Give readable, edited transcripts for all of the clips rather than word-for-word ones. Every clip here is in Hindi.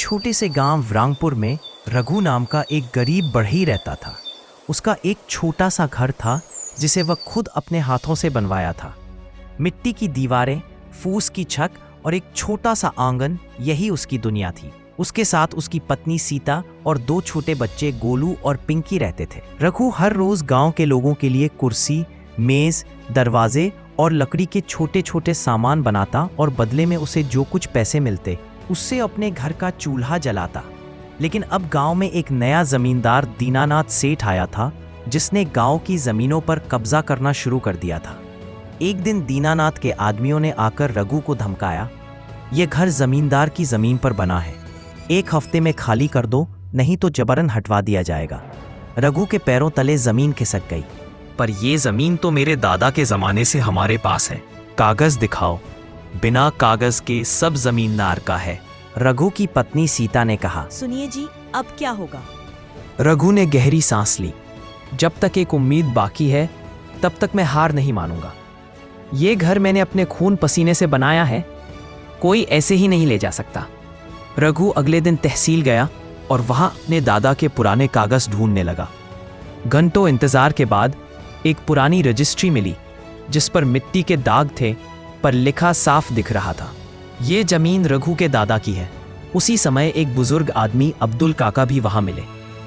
छोटे से गांव वरांगपुर में रघु नाम का एक गरीब बढ़ई रहता था। उसका एक छोटा सा घर था जिसे वह खुद अपने हाथों से बनवाया था। मिट्टी की दीवारें, फूस की छत और एक छोटा सा आंगन, यही उसकी दुनिया थी। उसके साथ उसकी पत्नी सीता और 2 छोटे बच्चे गोलू और पिंकी रहते थे। रघु हर रोज गांव के लोगों के लिए कुर्सी, मेज, दरवाजे और लकड़ी के छोटे छोटे सामान बनाता और बदले में उसे जो कुछ पैसे मिलते उससे अपने घर का चूल्हा जलाता। लेकिन अब गांव में एक नया जमींदार दीनानाथ सेठ आया था, जिसने गांव की जमीनों पर कब्जा करना शुरू कर दिया था। एक दिन दीनानाथ के आदमियों ने आकर रघु को धमकाया, यह घर जमींदार की जमीन पर बना है, 1 हफ्ते में खाली कर दो, नहीं तो जबरन हटवा दिया जाएगा। रघु के पैरों तले जमीन खिसक गई। पर ये जमीन तो मेरे दादा के जमाने से हमारे पास है, कागज दिखाओ। बिना कागज के सब जमींदार का है। रघु की पत्नी सीता ने कहा। सुनिए जी, अब क्या होगा? रघु ने गहरी सांस ली। जब तक एक उम्मीद बाकी है तब तक मैं हार नहीं मानूंगा। ये घर मैंने अपने खून पसीने से बनाया है, कोई ऐसे ही नहीं ले जा सकता। रघु अगले दिन तहसील गया और वहां अपने दादा के पुराने कागज ढूंढने लगा। घंटों इंतजार के बाद एक पुरानी रजिस्ट्री मिली जिस पर मिट्टी के दाग थे, पर लिखा साफ दिख रहा था, ये जमीन रघु के दादा की है। उसी समय एक बुजुर्ग आदमी अब्दुल काका भी वहां मिले।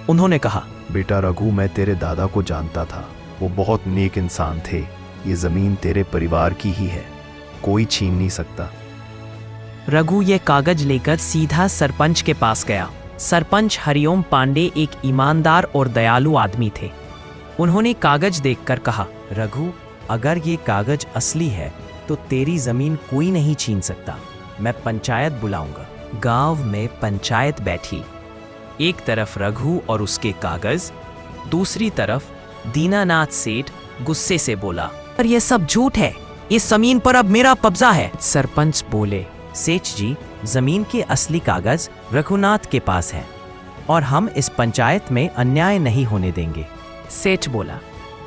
उन्होंने कहा, बेटा रघु, मैं तेरे दादा को जानता था, वो बहुत नेक इंसान थे। ये जमीन तेरे परिवार की ही है, कोई छीन नहीं सकता। रघु ये कागज लेकर सीधा सरपंच के पास गया। सरपंच हरिओम पांडे एक ईमानदार और दयालु आदमी थे। उन्होंने कागज देखकर कहा, रघु, अगर ये कागज असली है तो तेरी जमीन कोई नहीं छीन सकता। मैं पंचायत बुलाऊंगा। गांव में पंचायत बैठी। एक तरफ रघु और उसके कागज, दूसरी तरफ दीनानाथ सेठ गुस्से से बोला, पर यह सब झूठ है, इस जमीन पर अब मेरा कब्जा है। सरपंच बोले, सेठ जी, जमीन के असली कागज रघुनाथ के पास है और हम इस पंचायत में अन्याय नहीं होने देंगे। सेठ बोला,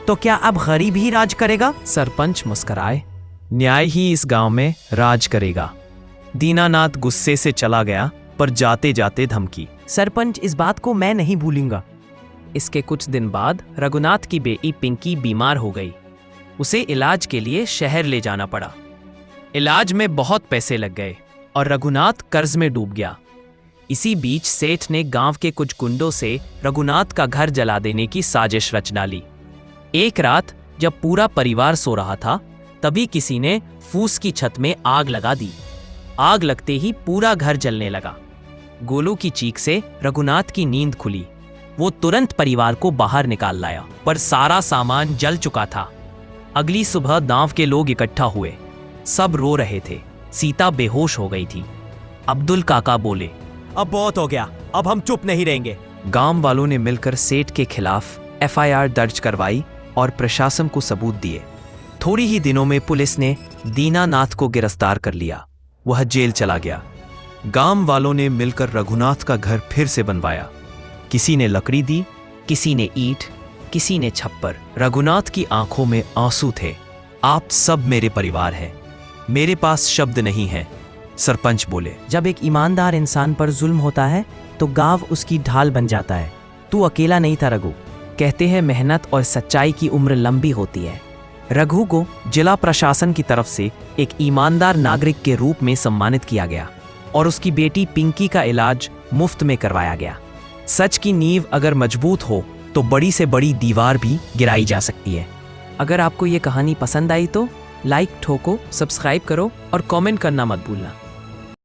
तो क्या अब गरीब ही राज करेगा? सरपंच मुस्कुराए, न्याय ही इस गांव में राज करेगा। दीनानाथ गुस्से से चला गया, पर जाते जाते धमकी, सरपंच, इस बात को मैं नहीं भूलूंगा। इसके कुछ दिन बाद रघुनाथ की बेटी पिंकी बीमार हो गई। उसे इलाज के लिए शहर ले जाना पड़ा। इलाज में बहुत पैसे लग गए और रघुनाथ कर्ज में डूब गया। इसी बीच सेठ ने गांव के कुछ गुंडों से रघुनाथ का घर जला देने की साजिश रचना ली। एक रात जब पूरा परिवार सो रहा था, तभी किसी ने फूस की छत में आग लगा दी। आग लगते ही पूरा घर जलने लगा। गोलू की चीख से रघुनाथ की नींद खुली। वो तुरंत परिवार को बाहर निकाल लाया, पर सारा सामान जल चुका था। अगली सुबह गांव के लोग इकट्ठा हुए। सब रो रहे थे। सीता बेहोश हो गई थी। अब्दुल काका बोले, अब बहुत हो गया, अब हम चुप नहीं रहेंगे। गांव वालों ने मिलकर सेठ के खिलाफ FIR दर्ज करवाई और प्रशासन को सबूत दिए। थोड़ी ही दिनों में पुलिस ने दीनानाथ को गिरफ्तार कर लिया। वह जेल चला गया। गांव वालों ने मिलकर रघुनाथ का घर फिर से बनवाया। किसी ने लकड़ी दी, किसी ने ईंट, किसी ने छप्पर। रघुनाथ की आंखों में आंसू थे। आप सब मेरे परिवार हैं, मेरे पास शब्द नहीं है। सरपंच बोले, जब एक ईमानदार इंसान पर जुल्म होता है तो गांव उसकी ढाल बन जाता है। तू अकेला नहीं था रघु। कहते हैं मेहनत और सच्चाई की उम्र लंबी होती है। रघु को जिला प्रशासन की तरफ से एक ईमानदार नागरिक के रूप में सम्मानित किया गया और उसकी बेटी पिंकी का इलाज मुफ्त में करवाया गया। सच की नींव अगर मजबूत हो तो बड़ी से बड़ी दीवार भी गिराई जा सकती है। अगर आपको ये कहानी पसंद आई तो लाइक ठोको, सब्सक्राइब करो और कमेंट करना मत भूलना।